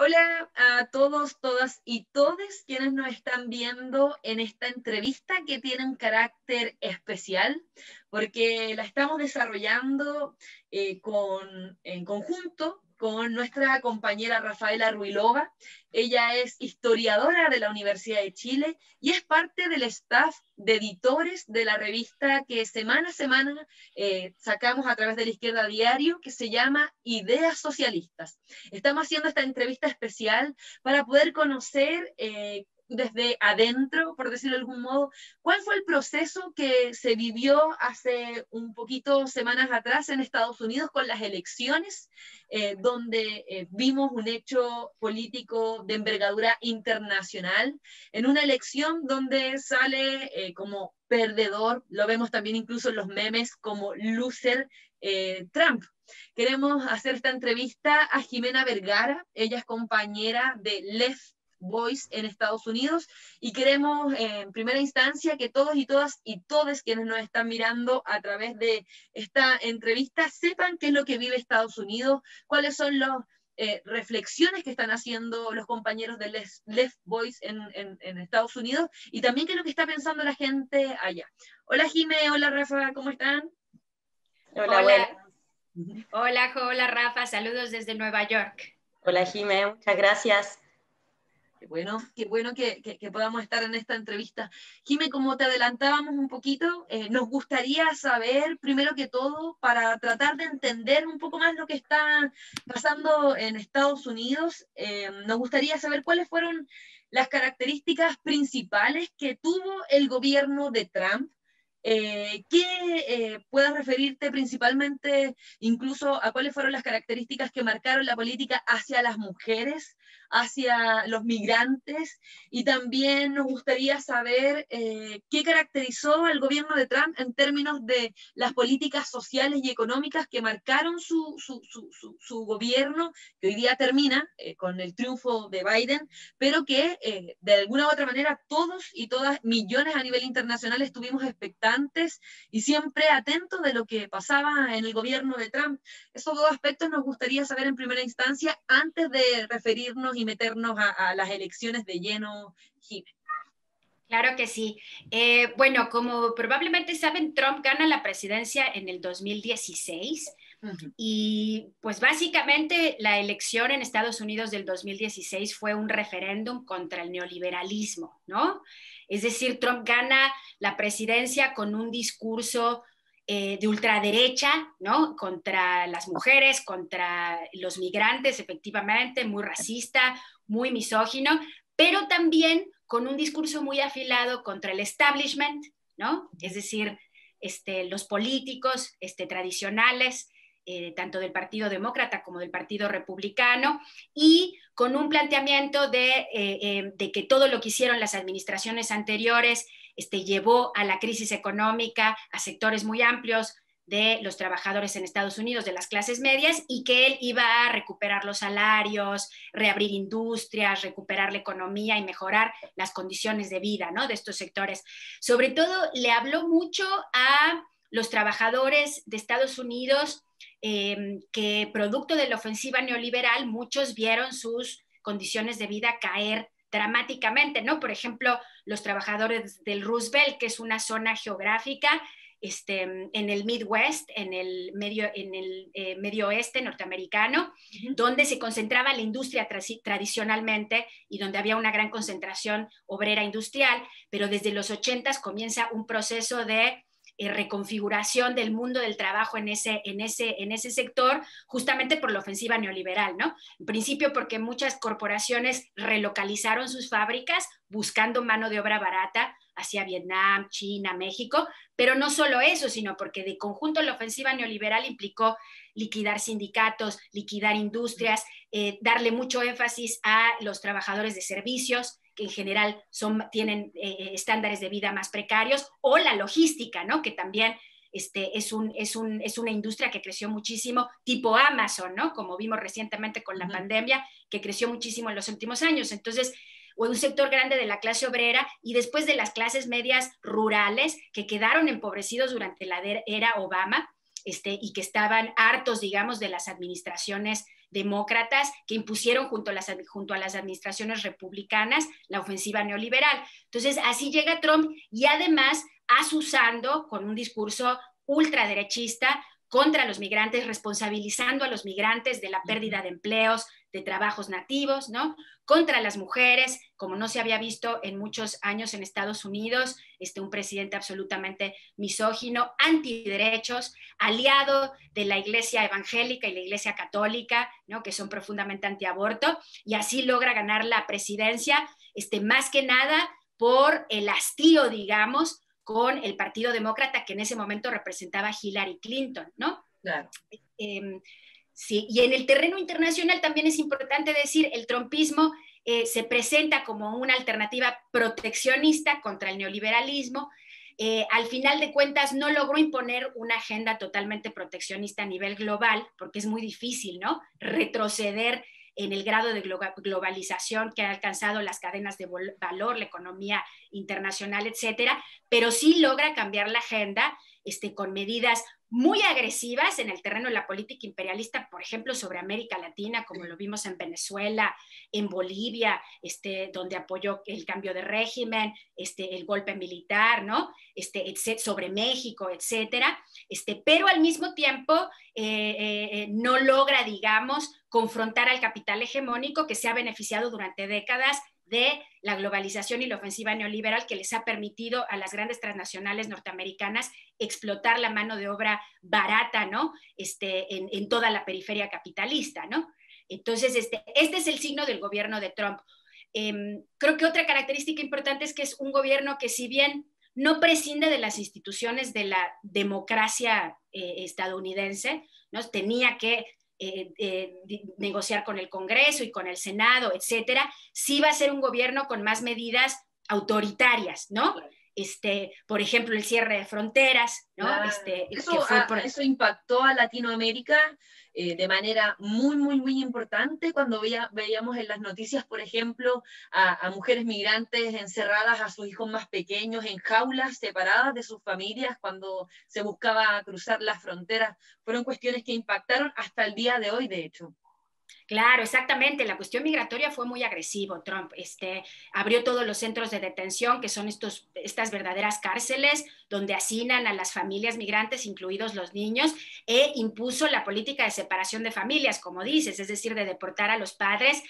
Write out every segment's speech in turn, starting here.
Hola a todos, todas y todes quienes nos están viendo en esta entrevista que tiene un carácter especial porque la estamos desarrollando en conjunto con nuestra compañera Rafaela Ruilova. Ella es historiadora de la Universidad de Chile y es parte del staff de editores de la revista que semana a semana sacamos a través de La Izquierda Diario, que se llama Ideas Socialistas. Estamos haciendo esta entrevista especial para poder conocer desde adentro, por decirlo de algún modo, cuál fue el proceso que se vivió hace un poquito semanas atrás en Estados Unidos con las elecciones, donde vimos un hecho político de envergadura internacional, en una elección donde sale como perdedor, lo vemos también incluso en los memes como loser, Trump. Queremos hacer esta entrevista a Jimena Vergara, ella es compañera de Left Voice en Estados Unidos y queremos en primera instancia que todos y todas y todos quienes nos están mirando a través de esta entrevista sepan qué es lo que vive Estados Unidos, cuáles son las reflexiones que están haciendo los compañeros de Left Voice en Estados Unidos y también qué es lo que está pensando la gente allá. Hola Jimé, hola Rafa, ¿cómo están? Hola, hola. Hola, hola Rafa, saludos desde Nueva York. Hola Jimé, muchas gracias. Qué bueno que podamos estar en esta entrevista. Jimé, como te adelantábamos un poquito, nos gustaría saber, primero que todo, para tratar de entender un poco más lo que está pasando en Estados Unidos, nos gustaría saber cuáles fueron las características principales que tuvo el gobierno de Trump. Puedas referirte principalmente incluso a cuáles fueron las características que marcaron la política hacia las mujeres, hacia los migrantes, y también nos gustaría saber qué caracterizó al gobierno de Trump en términos de las políticas sociales y económicas que marcaron su gobierno, que hoy día termina con el triunfo de Biden, pero que de alguna u otra manera todos y todas, millones a nivel internacional, estuvimos expectantes y siempre atentos de lo que pasaba en el gobierno de Trump. Esos dos aspectos nos gustaría saber en primera instancia antes de referirnos y meternos a las elecciones de lleno, Jimé. Claro que sí. Bueno, como probablemente saben, Trump gana la presidencia en el 2016 y pues básicamente la elección en Estados Unidos del 2016 fue un referéndum contra el neoliberalismo, ¿no? Es decir, Trump gana la presidencia con un discurso de ultraderecha, ¿no? Contra las mujeres, contra los migrantes, efectivamente, muy racista, muy misógino, pero también con un discurso muy afilado contra el establishment, ¿no? Es decir, los políticos tradicionales, tanto del Partido Demócrata como del Partido Republicano, y con un planteamiento de que todo lo que hicieron las administraciones anteriores llevó a la crisis económica a sectores muy amplios de los trabajadores en Estados Unidos, de las clases medias, y que él iba a recuperar los salarios, reabrir industrias, recuperar la economía y mejorar las condiciones de vida, ¿no?, de estos sectores. Sobre todo, le habló mucho a los trabajadores de Estados Unidos que producto de la ofensiva neoliberal, muchos vieron sus condiciones de vida caer dramáticamente, ¿no? Por ejemplo, los trabajadores del Roosevelt, que es una zona geográfica en el Midwest, en el medio oeste norteamericano, donde se concentraba la industria tradicionalmente y donde había una gran concentración obrera industrial, pero desde los 80s comienza un proceso de reconfiguración del mundo del trabajo en ese sector, justamente por la ofensiva neoliberal, ¿no? En principio porque muchas corporaciones relocalizaron sus fábricas buscando mano de obra barata hacia Vietnam, China, México, pero no solo eso, sino porque de conjunto la ofensiva neoliberal implicó liquidar sindicatos, liquidar industrias, darle mucho énfasis a los trabajadores de servicios, que en general tienen estándares de vida más precarios, o la logística, ¿no?, que también es una industria que creció muchísimo, tipo Amazon, ¿no?, como vimos recientemente con la pandemia, que creció muchísimo en los últimos años. Entonces, o un sector grande de la clase obrera y después de las clases medias rurales que quedaron empobrecidos durante la era Obama y que estaban hartos, digamos, de las administraciones demócratas que impusieron junto a las administraciones republicanas la ofensiva neoliberal. Entonces, así llega Trump y además asusando con un discurso ultraderechista contra los migrantes, responsabilizando a los migrantes de la pérdida de empleos, de trabajos nativos, ¿no? Contra las mujeres, como no se había visto en muchos años en Estados Unidos, un presidente absolutamente misógino, antiderechos, aliado de la iglesia evangélica y la iglesia católica, ¿no? Que son profundamente antiaborto, y así logra ganar la presidencia, más que nada por el hastío, digamos, con el Partido Demócrata que en ese momento representaba a Hillary Clinton, ¿no? Claro. Sí, y en el terreno internacional también es importante decir, el trumpismo se presenta como una alternativa proteccionista contra el neoliberalismo. Al final de cuentas no logró imponer una agenda totalmente proteccionista a nivel global, porque es muy difícil, ¿no? Retroceder en el grado de globalización que han alcanzado las cadenas de valor, la economía internacional, etcétera, pero sí logra cambiar la agenda con medidas muy agresivas en el terreno de la política imperialista, por ejemplo, sobre América Latina, como lo vimos en Venezuela, en Bolivia, donde apoyó el cambio de régimen, el golpe militar, ¿no? Sobre México, etcétera, pero al mismo tiempo no logra, digamos, confrontar al capital hegemónico que se ha beneficiado durante décadas de la globalización y la ofensiva neoliberal que les ha permitido a las grandes transnacionales norteamericanas explotar la mano de obra barata, ¿no? En toda la periferia capitalista, ¿no? Entonces, este es el signo del gobierno de Trump. Creo que otra característica importante es que es un gobierno que, si bien no prescinde de las instituciones de la democracia estadounidense, ¿no? Tenía que negociar con el Congreso y con el Senado, etcétera, sí va a ser un gobierno con más medidas autoritarias, ¿no? Por ejemplo, el cierre de fronteras, ¿no? Eso impactó a Latinoamérica de manera muy, muy, muy importante cuando veíamos en las noticias, por ejemplo, a mujeres migrantes encerradas a sus hijos más pequeños en jaulas separadas de sus familias cuando se buscaba cruzar las fronteras. Fueron cuestiones que impactaron hasta el día de hoy, de hecho. Claro, exactamente. La cuestión migratoria fue muy agresivo. Trump abrió todos los centros de detención, que son estas verdaderas cárceles donde hacinan a las familias migrantes, incluidos los niños, e impuso la política de separación de familias, como dices, es decir, de deportar a los padres,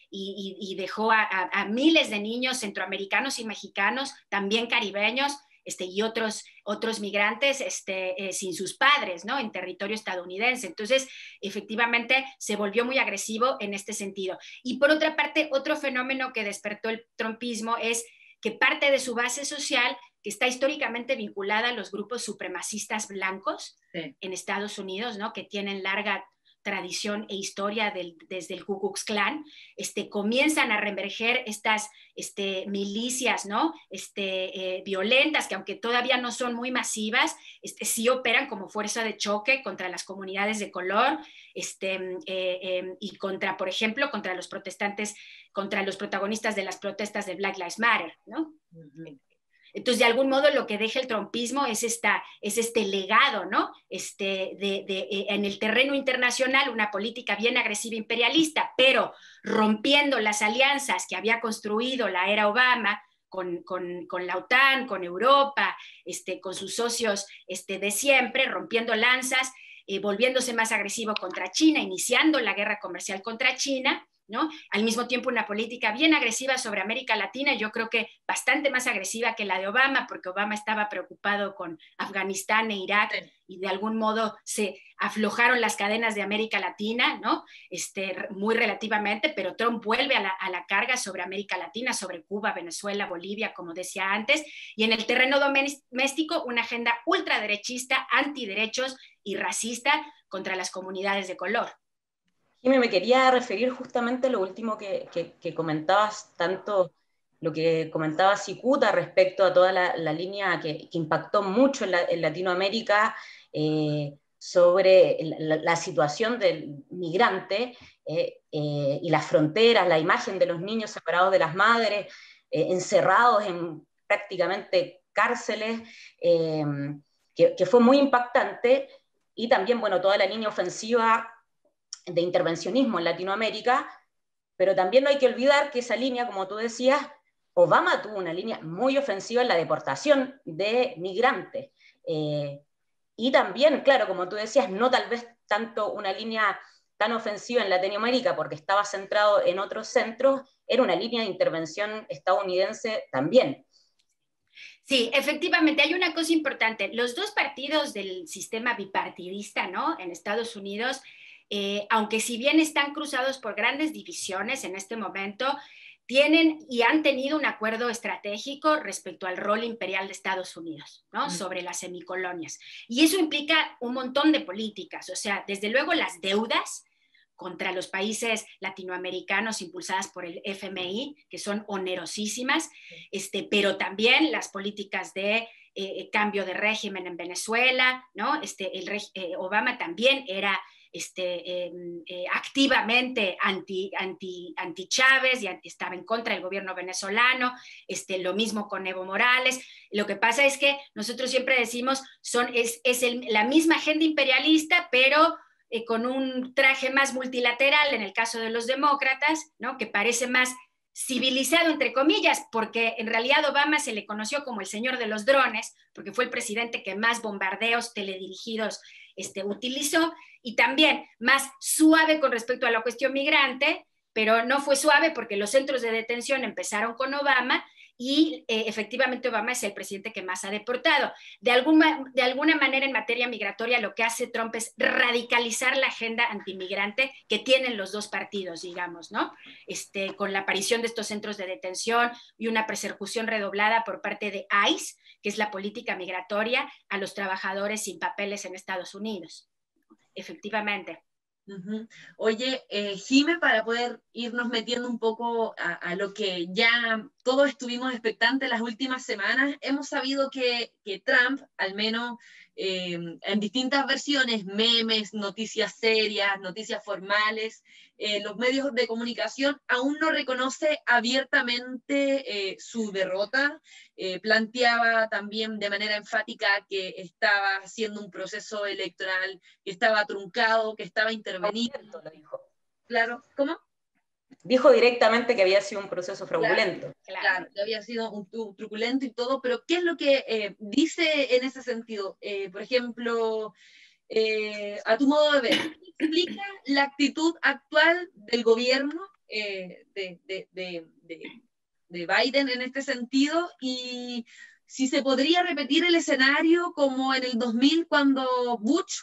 y dejó a miles de niños centroamericanos y mexicanos, también caribeños, y otros migrantes sin sus padres, ¿no? En territorio estadounidense. Entonces, efectivamente, se volvió muy agresivo en este sentido. Y por otra parte, otro fenómeno que despertó el trumpismo es que parte de su base social, que está históricamente vinculada a los grupos supremacistas blancos en Estados Unidos, ¿no? Que tienen larga tradición e historia desde el Ku Klux Klan, comienzan a reemerger estas milicias, ¿no? Violentas, que aunque todavía no son muy masivas, sí operan como fuerza de choque contra las comunidades de color, y contra, por ejemplo, contra los protestantes, contra los protagonistas de las protestas de Black Lives Matter, ¿no? Uh-huh. Entonces, de algún modo, lo que deja el trumpismo es este legado, ¿no? En el terreno internacional, una política bien agresiva imperialista, pero rompiendo las alianzas que había construido la era Obama con la OTAN, con Europa, con sus socios de siempre, rompiendo lanzas, volviéndose más agresivo contra China, iniciando la guerra comercial contra China, ¿no? Al mismo tiempo, una política bien agresiva sobre América Latina, yo creo que bastante más agresiva que la de Obama, porque Obama estaba preocupado con Afganistán e Irak, y de algún modo se aflojaron las cadenas de América Latina, ¿no? Muy relativamente, pero Trump vuelve a la carga sobre América Latina, sobre Cuba, Venezuela, Bolivia, como decía antes, y en el terreno doméstico, una agenda ultraderechista, antiderechos y racista contra las comunidades de color. Jimé, me quería referir justamente a lo último que comentabas, tanto lo que comentaba Cicuta respecto a toda la línea que impactó mucho en Latinoamérica sobre la situación del migrante y las fronteras, la imagen de los niños separados de las madres, encerrados en prácticamente cárceles, que fue muy impactante, y también, bueno, toda la línea ofensiva de intervencionismo en Latinoamérica, pero también no hay que olvidar que esa línea, como tú decías, Obama tuvo una línea muy ofensiva en la deportación de migrantes. Y también, claro, como tú decías, no tal vez tanto una línea tan ofensiva en Latinoamérica porque estaba centrado en otros centros, era una línea de intervención estadounidense también. Sí, efectivamente, hay una cosa importante. Los dos partidos del sistema bipartidista, ¿no? En Estados Unidos, aunque si bien están cruzados por grandes divisiones en este momento, tienen y han tenido un acuerdo estratégico respecto al rol imperial de Estados Unidos, ¿no? Sobre las semicolonias. Y eso implica un montón de políticas, o sea, desde luego las deudas contra los países latinoamericanos impulsadas por el FMI, que son onerosísimas, pero también las políticas de cambio de régimen en Venezuela, ¿no? Obama también era activamente anti Chávez y estaba en contra del gobierno venezolano, lo mismo con Evo Morales. Lo que pasa es que nosotros siempre decimos, la misma agenda imperialista, pero con un traje más multilateral en el caso de los demócratas, ¿no? Que parece más civilizado, entre comillas, porque en realidad Obama se le conoció como el señor de los drones, porque fue el presidente que más bombardeos teledirigidos utilizó, y también más suave con respecto a la cuestión migrante, pero no fue suave porque los centros de detención empezaron con Obama y efectivamente Obama es el presidente que más ha deportado. De alguna manera en materia migratoria lo que hace Trump es radicalizar la agenda antimigrante que tienen los dos partidos, digamos, ¿no? Con la aparición de estos centros de detención y una persecución redoblada por parte de ICE, que es la política migratoria a los trabajadores sin papeles en Estados Unidos. Efectivamente. Uh-huh. Oye, Jime, para poder irnos metiendo un poco a lo que ya todos estuvimos expectantes las últimas semanas, hemos sabido que Trump, al menos en distintas versiones, memes, noticias serias, noticias formales, los medios de comunicación aún no reconoce abiertamente su derrota. Planteaba también de manera enfática que estaba haciendo un proceso electoral que estaba truncado, que estaba intervenido. Lo dijo. Claro, ¿cómo? Dijo directamente que había sido un proceso fraudulento. Claro, que había sido un truculento y todo, pero ¿qué es lo que dice en ese sentido? Por ejemplo, a tu modo de ver, ¿explica la actitud actual del gobierno de Biden en este sentido? Y si se podría repetir el escenario como en el 2000 cuando Bush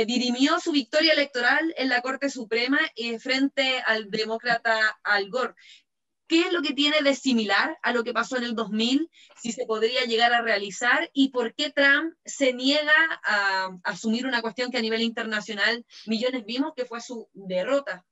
dirimió su victoria electoral en la Corte Suprema frente al demócrata Al Gore. ¿Qué es lo que tiene de similar a lo que pasó en el 2000? Si se podría llegar a realizar y por qué Trump se niega a asumir una cuestión que a nivel internacional millones vimos que fue su derrota.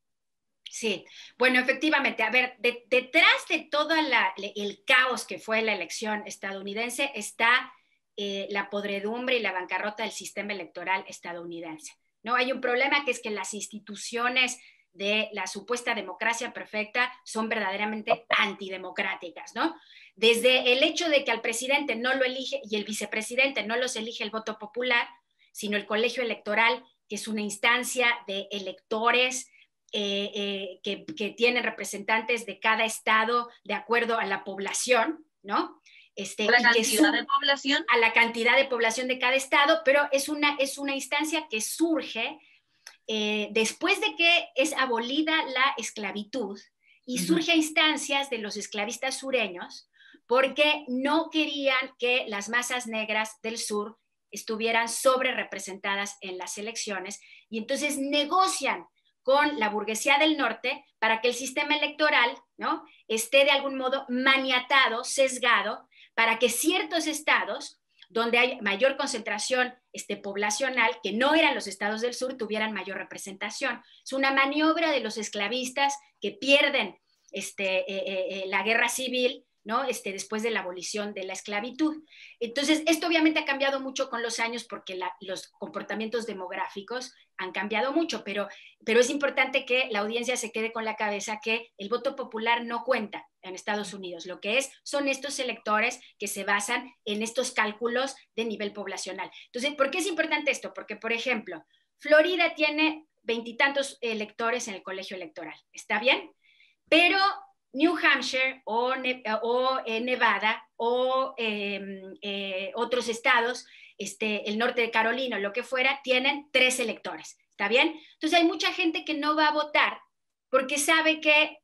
Sí, bueno, efectivamente, a ver, detrás de todo el caos que fue la elección estadounidense está la podredumbre y la bancarrota del sistema electoral estadounidense, ¿no? Hay un problema que es que las instituciones de la supuesta democracia perfecta son verdaderamente antidemocráticas, ¿no? Desde el hecho de que al presidente no lo elige y el vicepresidente no los elige el voto popular, sino el colegio electoral, que es una instancia de electores que tienen representantes de cada estado de acuerdo a la población, ¿no? ¿A la cantidad de población? A la cantidad de población de cada estado, pero es una instancia que surge después de que es abolida la esclavitud y surge a instancias de los esclavistas sureños porque no querían que las masas negras del sur estuvieran sobre representadas en las elecciones y entonces negocian con la burguesía del norte para que el sistema electoral, ¿no?, esté de algún modo maniatado, sesgado, para que ciertos estados donde hay mayor concentración poblacional, que no eran los estados del sur, tuvieran mayor representación. Es una maniobra de los esclavistas que pierden la guerra civil, ¿no? Después de la abolición de la esclavitud. Entonces, esto obviamente ha cambiado mucho con los años porque los comportamientos demográficos han cambiado mucho, pero es importante que la audiencia se quede con la cabeza que el voto popular no cuenta en Estados Unidos. Lo que son estos electores que se basan en estos cálculos de nivel poblacional. Entonces, ¿por qué es importante esto? Porque, por ejemplo, Florida tiene veintitantos electores en el colegio electoral, ¿está bien? Pero New Hampshire o Nevada o otros estados, el norte de Carolina o lo que fuera, tienen 3 electores, ¿está bien? Entonces hay mucha gente que no va a votar porque sabe que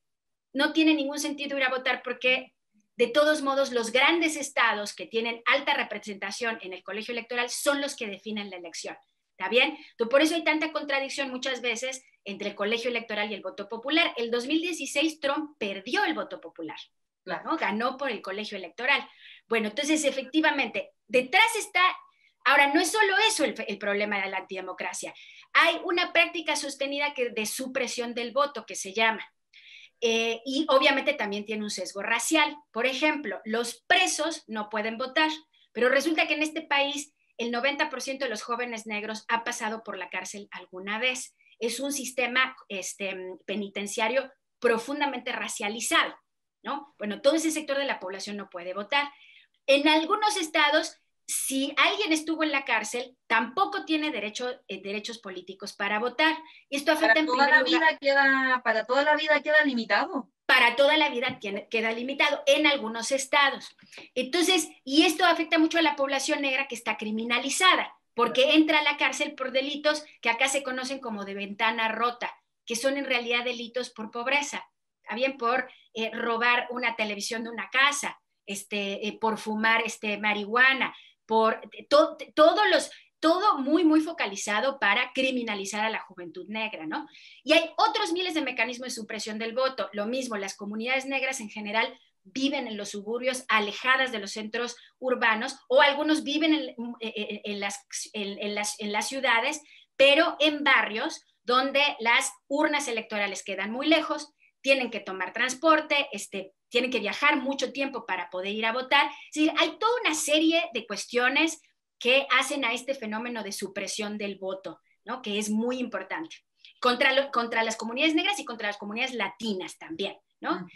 no tiene ningún sentido ir a votar porque de todos modos los grandes estados que tienen alta representación en el colegio electoral son los que definen la elección, ¿está bien? Entonces, por eso hay tanta contradicción muchas veces entre el colegio electoral y el voto popular. El 2016 Trump perdió el voto popular, ¿no? Ganó por el colegio electoral. Bueno, entonces efectivamente, detrás está, ahora no es solo eso el problema de la antidemocracia, hay una práctica sostenida de supresión del voto que se llama, y obviamente también tiene un sesgo racial. Por ejemplo, los presos no pueden votar, pero resulta que en este país el 90% de los jóvenes negros ha pasado por la cárcel alguna vez. Es un sistema penitenciario profundamente racializado, ¿no? Bueno, todo ese sector de la población no puede votar. En algunos estados, si alguien estuvo en la cárcel, tampoco tiene derechos políticos para votar. Esto afecta para toda la vida queda limitado. Para toda la vida queda limitado en algunos estados. Entonces, y esto afecta mucho a la población negra que está criminalizada, porque entra a la cárcel por delitos que acá se conocen como de ventana rota, que son en realidad delitos por pobreza, bien por robar una televisión de una casa, por fumar marihuana, por todo muy, muy focalizado para criminalizar a la juventud negra, ¿no? Y hay otros miles de mecanismos de supresión del voto. Lo mismo, las comunidades negras en general viven en los suburbios, alejadas de los centros urbanos, o algunos viven en las ciudades, pero en barrios donde las urnas electorales quedan muy lejos, tienen que tomar transporte, tienen que viajar mucho tiempo para poder ir a votar. Es decir, hay toda una serie de cuestiones que hacen a este fenómeno de supresión del voto, ¿no? Que es muy importante. Contra las comunidades negras y contra las comunidades latinas también, ¿no?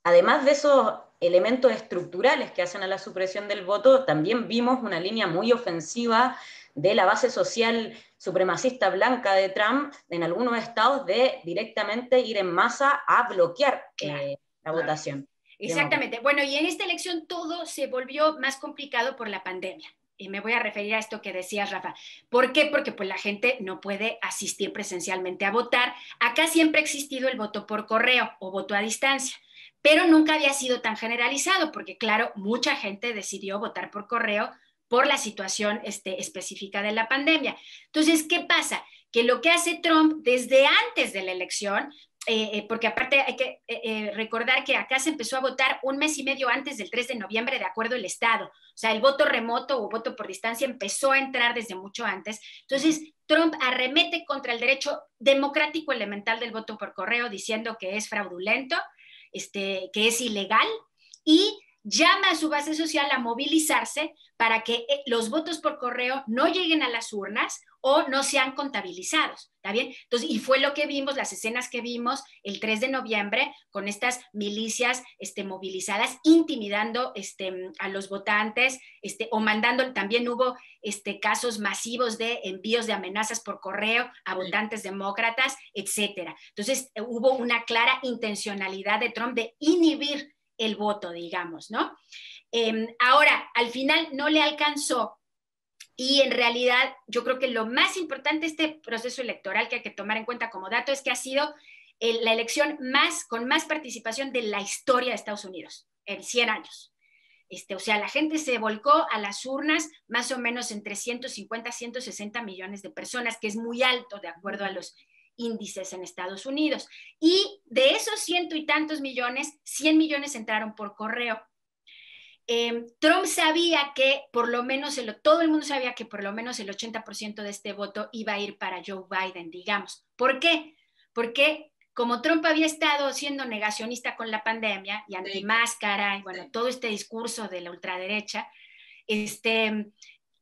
Además de esos elementos estructurales que hacen a la supresión del voto, también vimos una línea muy ofensiva de la base social supremacista blanca de Trump en algunos estados de directamente ir en masa a bloquear la votación. Exactamente. Bueno, y en esta elección todo se volvió más complicado por la pandemia. Y me voy a referir a esto que decías, Rafa. ¿Por qué? Porque pues la gente no puede asistir presencialmente a votar. Acá siempre ha existido el voto por correo o voto a distancia, pero nunca había sido tan generalizado porque, claro, mucha gente decidió votar por correo por la situación específica de la pandemia. Entonces, ¿qué pasa? Que lo que hace Trump desde antes de la elección, porque aparte hay que recordar que acá se empezó a votar un mes y medio antes del 3 de noviembre de acuerdo al estado, o sea, el voto remoto o voto por distancia empezó a entrar desde mucho antes. Entonces Trump arremete contra el derecho democrático elemental del voto por correo diciendo que es fraudulento, que es ilegal, y llama a su base social a movilizarse para que los votos por correo no lleguen a las urnas o no sean contabilizados, ¿está bien? Entonces, y fue lo que vimos, las escenas que vimos el 3 de noviembre con estas milicias movilizadas, intimidando a los votantes, o mandando, también hubo casos masivos de envíos de amenazas por correo a votantes demócratas, etcétera. Entonces, hubo una clara intencionalidad de Trump de inhibir el voto, digamos, ¿no? Ahora, al final no le alcanzó. Y en realidad yo creo que lo más importante de este proceso electoral que hay que tomar en cuenta como dato es que ha sido la elección con más participación de la historia de Estados Unidos en 100 años. O sea, la gente se volcó a las urnas más o menos entre 150 a 160 millones de personas, que es muy alto de acuerdo a los índices en Estados Unidos. Y de esos ciento y tantos millones, 100 millones entraron por correo. Trump sabía que por lo menos, todo el mundo sabía que por lo menos el 80% de este voto iba a ir para Joe Biden, digamos. ¿Por qué? Porque como Trump había estado siendo negacionista con la pandemia y antimáscara, y bueno, todo este discurso de la ultraderecha,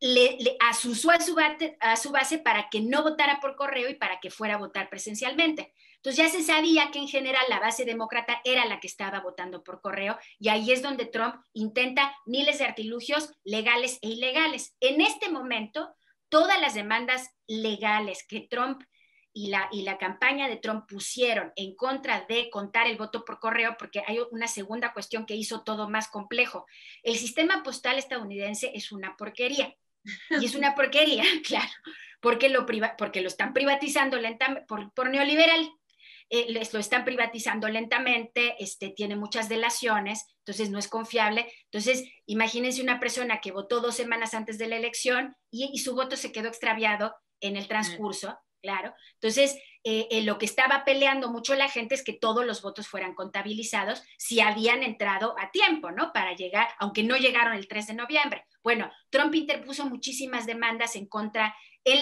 le asusó a su base para que no votara por correo y para que fuera a votar presencialmente. Entonces ya se sabía que en general la base demócrata era la que estaba votando por correo, y ahí es donde Trump intenta miles de artilugios legales e ilegales. En este momento, todas las demandas legales que Trump y la campaña de Trump pusieron en contra de contar el voto por correo, porque hay una segunda cuestión que hizo todo más complejo. El sistema postal estadounidense es una porquería. Y es una porquería, claro, porque lo están privatizando lentamente por neoliberal. Lo están privatizando lentamente, tiene muchas delaciones, entonces no es confiable. Entonces, imagínense una persona que votó 2 semanas antes de la elección y su voto se quedó extraviado en el transcurso, claro. Entonces, lo que estaba peleando mucho la gente es que todos los votos fueran contabilizados si habían entrado a tiempo, ¿no? Para llegar, aunque no llegaron el 3 de noviembre. Bueno, Trump interpuso muchísimas demandas en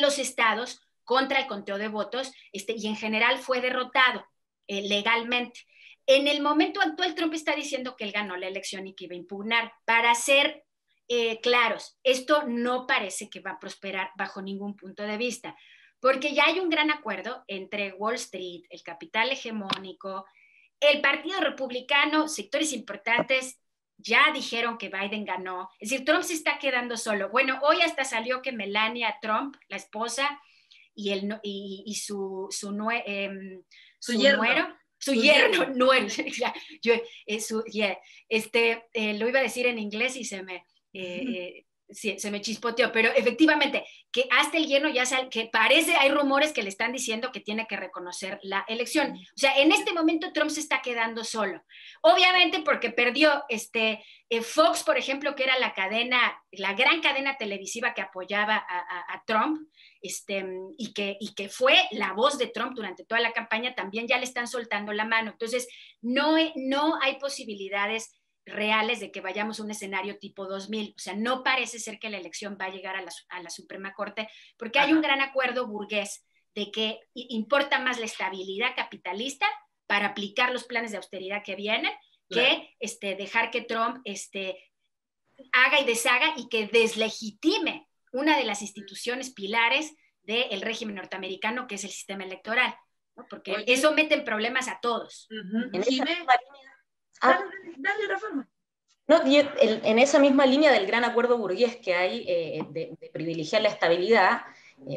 los estados contra el conteo de votos, y en general fue derrotado legalmente. En el momento actual, Trump está diciendo que él ganó la elección y que iba a impugnar. Para ser claros, esto no parece que va a prosperar bajo ningún punto de vista, porque ya hay un gran acuerdo entre Wall Street, el capital hegemónico, el Partido Republicano, sectores importantes ya dijeron que Biden ganó. Es decir, Trump se está quedando solo. Bueno, hoy hasta salió que Melania Trump, la esposa, y su yerno, lo iba a decir en inglés y se me chispoteó, pero efectivamente, que hasta el yerno que hay rumores que le están diciendo que tiene que reconocer la elección. O sea, en este momento Trump se está quedando solo. Obviamente porque perdió Fox, por ejemplo, que era la gran cadena televisiva que apoyaba a Trump, y que fue la voz de Trump durante toda la campaña, también ya le están soltando la mano. Entonces, no hay posibilidades reales de que vayamos a un escenario tipo 2000. O sea, no parece ser que la elección va a llegar a la Suprema Corte, porque hay un gran acuerdo burgués de que importa más la estabilidad capitalista para aplicar los planes de austeridad que vienen, que dejar que Trump haga y deshaga y que deslegitime una de las instituciones pilares del régimen norteamericano, que es el sistema electoral, ¿no? Porque eso mete en problemas a todos. Dale, Reforma. No, en esa misma línea del gran acuerdo burgués que hay de privilegiar la estabilidad,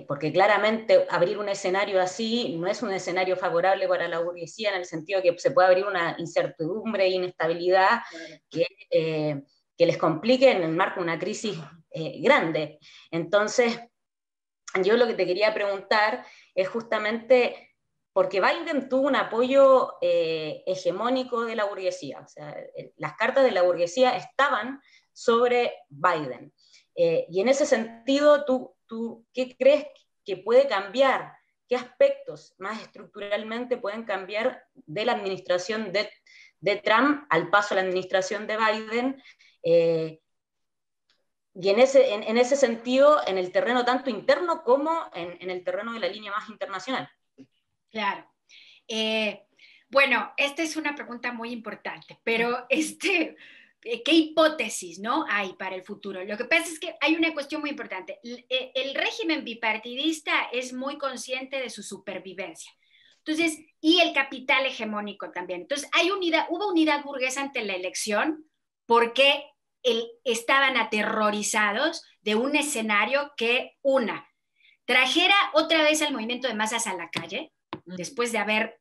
porque claramente abrir un escenario así no es un escenario favorable para la burguesía, en el sentido que se puede abrir una incertidumbre e inestabilidad que les complique en el marco de una crisis grande. Entonces, yo lo que te quería preguntar es justamente, porque Biden tuvo un apoyo hegemónico de la burguesía, o sea, las cartas de la burguesía estaban sobre Biden. Y en ese sentido, ¿tú qué crees que puede cambiar? ¿Qué aspectos más estructuralmente pueden cambiar de la administración de Trump al paso a la administración de Biden? Y en ese sentido, en el terreno tanto interno como en el terreno de la línea más internacional. Claro. Bueno, esta es una pregunta muy importante, pero ¿qué hipótesis, no, hay para el futuro? Lo que pasa es que hay una cuestión muy importante. El régimen bipartidista es muy consciente de su supervivencia. Entonces, y el capital hegemónico también. Entonces, hubo unidad burguesa ante la elección porque estaban aterrorizados de un escenario que, trajera otra vez al movimiento de masas a la calle, después de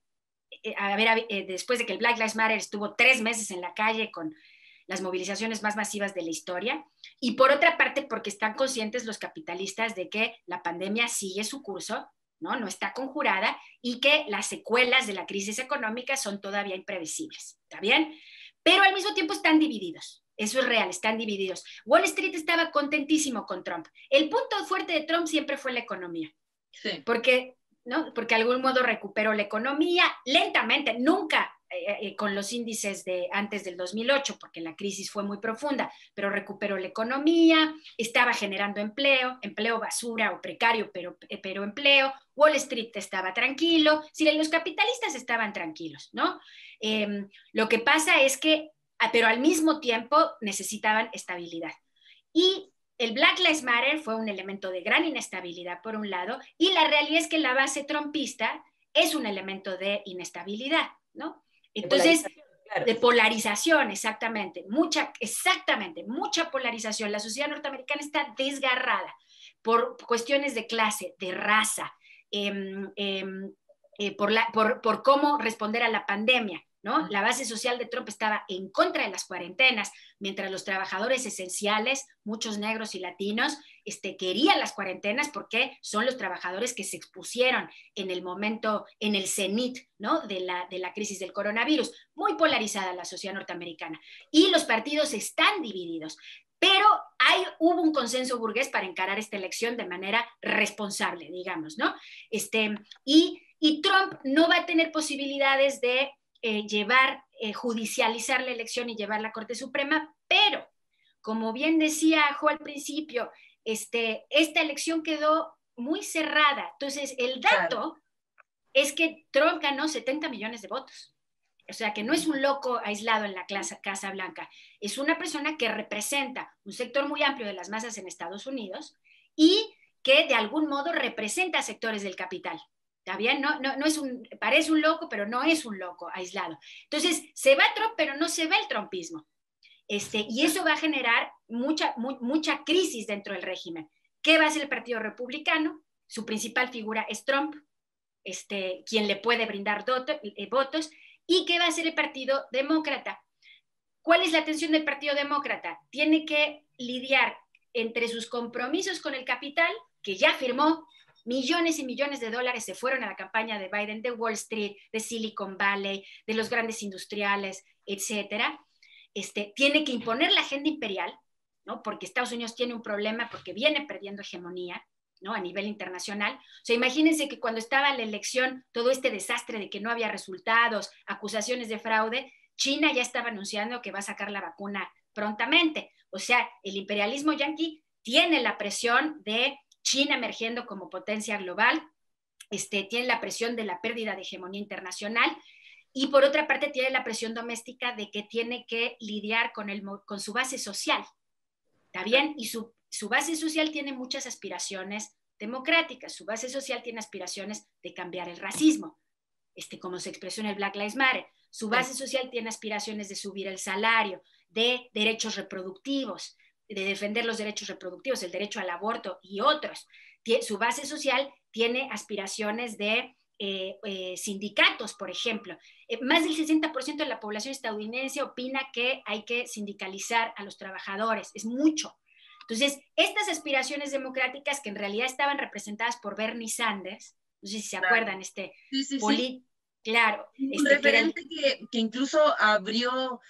después de que el Black Lives Matter estuvo 3 meses en la calle con las movilizaciones más masivas de la historia, y por otra parte porque están conscientes los capitalistas de que la pandemia sigue su curso, no está conjurada, y que las secuelas de la crisis económica son todavía imprevisibles, ¿está bien? Pero al mismo tiempo están divididos. Eso es real, están divididos. Wall Street estaba contentísimo con Trump. El punto fuerte de Trump siempre fue la economía. Sí. Porque de algún modo recuperó la economía lentamente, nunca con los índices de antes del 2008, porque la crisis fue muy profunda, pero recuperó la economía, estaba generando empleo basura o precario, pero empleo. Wall Street estaba tranquilo, los capitalistas estaban tranquilos, ¿no? Lo que pasa es que, pero al mismo tiempo necesitaban estabilidad. Y el Black Lives Matter fue un elemento de gran inestabilidad, por un lado, y la realidad es que la base trumpista es un elemento de inestabilidad, ¿no? Entonces, de polarización, exactamente, mucha polarización. La sociedad norteamericana está desgarrada por cuestiones de clase, de raza, por cómo responder a la pandemia, ¿no? La base social de Trump estaba en contra de las cuarentenas, mientras los trabajadores esenciales, muchos negros y latinos, querían las cuarentenas porque son los trabajadores que se expusieron en el momento, en el cenit, ¿no? de la crisis del coronavirus. Muy polarizada la sociedad norteamericana. Y los partidos están divididos. Pero hubo un consenso burgués para encarar esta elección de manera responsable, digamos, ¿no? Y Trump no va a tener posibilidades de judicializar la elección y llevar la Corte Suprema, pero, como bien decía Jo al principio, esta elección quedó muy cerrada. Entonces, el dato es que Trump ganó 70 millones de votos. O sea, que no es un loco aislado en la Casa Blanca, es una persona que representa un sector muy amplio de las masas en Estados Unidos y que de algún modo representa sectores del capital. ¿Está bien? No parece un loco, pero no es un loco aislado. Entonces, se va Trump, pero no se ve el trumpismo. Y eso va a generar mucha crisis dentro del régimen. ¿Qué va a hacer el Partido Republicano? Su principal figura es Trump, quien le puede brindar votos. ¿Y qué va a hacer el Partido Demócrata? ¿Cuál es la tensión del Partido Demócrata? Tiene que lidiar entre sus compromisos con el capital, que ya firmó. Millones y millones de dólares se fueron a la campaña de Biden, de Wall Street, de Silicon Valley, de los grandes industriales, etcétera. Tiene que imponer la agenda imperial, ¿no? Porque Estados Unidos tiene un problema porque viene perdiendo hegemonía, ¿no? A nivel internacional. O sea, imagínense que cuando estaba la elección, todo este desastre de que no había resultados, acusaciones de fraude, China ya estaba anunciando que va a sacar la vacuna prontamente. O sea, el imperialismo yanqui tiene la presión de China emergiendo como potencia global, tiene la presión de la pérdida de hegemonía internacional y por otra parte tiene la presión doméstica de que tiene que lidiar con su base social. ¿Está bien? Y su base social tiene muchas aspiraciones democráticas, su base social tiene aspiraciones de cambiar el racismo, como se expresó en el Black Lives Matter. Su base social tiene aspiraciones de subir el salario, de derechos reproductivos, de defender los derechos reproductivos, el derecho al aborto y otros. Su base social tiene aspiraciones de sindicatos, por ejemplo. Más del 60% de la población estadounidense opina que hay que sindicalizar a los trabajadores. Es mucho. Entonces, estas aspiraciones democráticas que en realidad estaban representadas por Bernie Sanders, no sé si se acuerdan, sí. Claro. Un referente que incluso abrió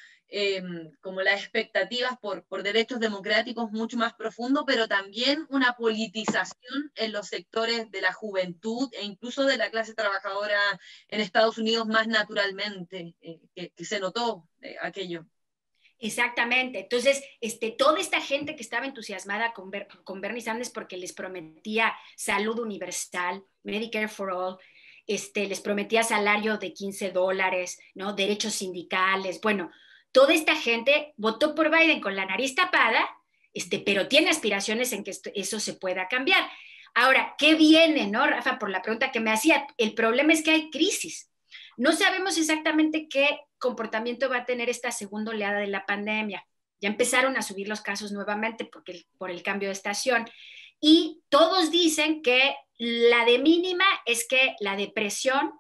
como las expectativas por derechos democráticos mucho más profundo, pero también una politización en los sectores de la juventud e incluso de la clase trabajadora en Estados Unidos más naturalmente, que se notó aquello. Exactamente. Entonces, toda esta gente que estaba entusiasmada con Bernie Sanders porque les prometía salud universal, Medicare for All, les prometía salario de $15, ¿no? Derechos sindicales. Bueno, toda esta gente votó por Biden con la nariz tapada, pero tiene aspiraciones en que eso se pueda cambiar. Ahora, ¿qué viene, no, Rafa? Por la pregunta que me hacía, el problema es que hay crisis. No sabemos exactamente qué comportamiento va a tener esta segunda oleada de la pandemia. Ya empezaron a subir los casos nuevamente por el cambio de estación. Y todos dicen que la de mínima es que la depresión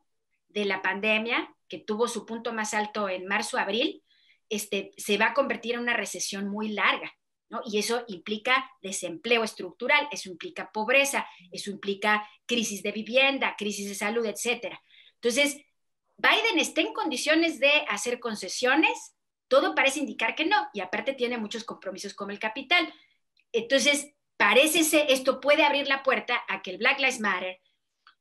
de la pandemia, que tuvo su punto más alto en marzo-abril, se va a convertir en una recesión muy larga, ¿no? Y eso implica desempleo estructural, eso implica pobreza, eso implica crisis de vivienda, crisis de salud, etcétera. Entonces, Biden está en condiciones de hacer concesiones, todo parece indicar que no, y aparte tiene muchos compromisos con el capital. Entonces, esto puede abrir la puerta a que el Black Lives Matter,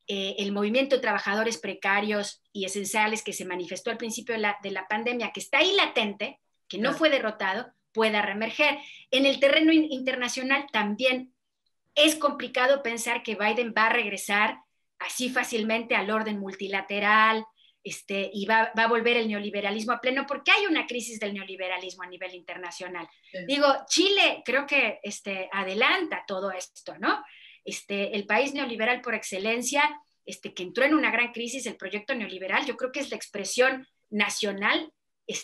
el movimiento de trabajadores precarios y esenciales que se manifestó al principio de la pandemia, que está ahí latente, que no fue derrotado, pueda reemerger. En el terreno internacional también es complicado pensar que Biden va a regresar así fácilmente al orden multilateral, y va a volver el neoliberalismo a pleno, porque hay una crisis del neoliberalismo a nivel internacional. Sí. Digo, Chile creo que adelanta todo esto, ¿no? El país neoliberal por excelencia, que entró en una gran crisis, el proyecto neoliberal, yo creo que es la expresión nacional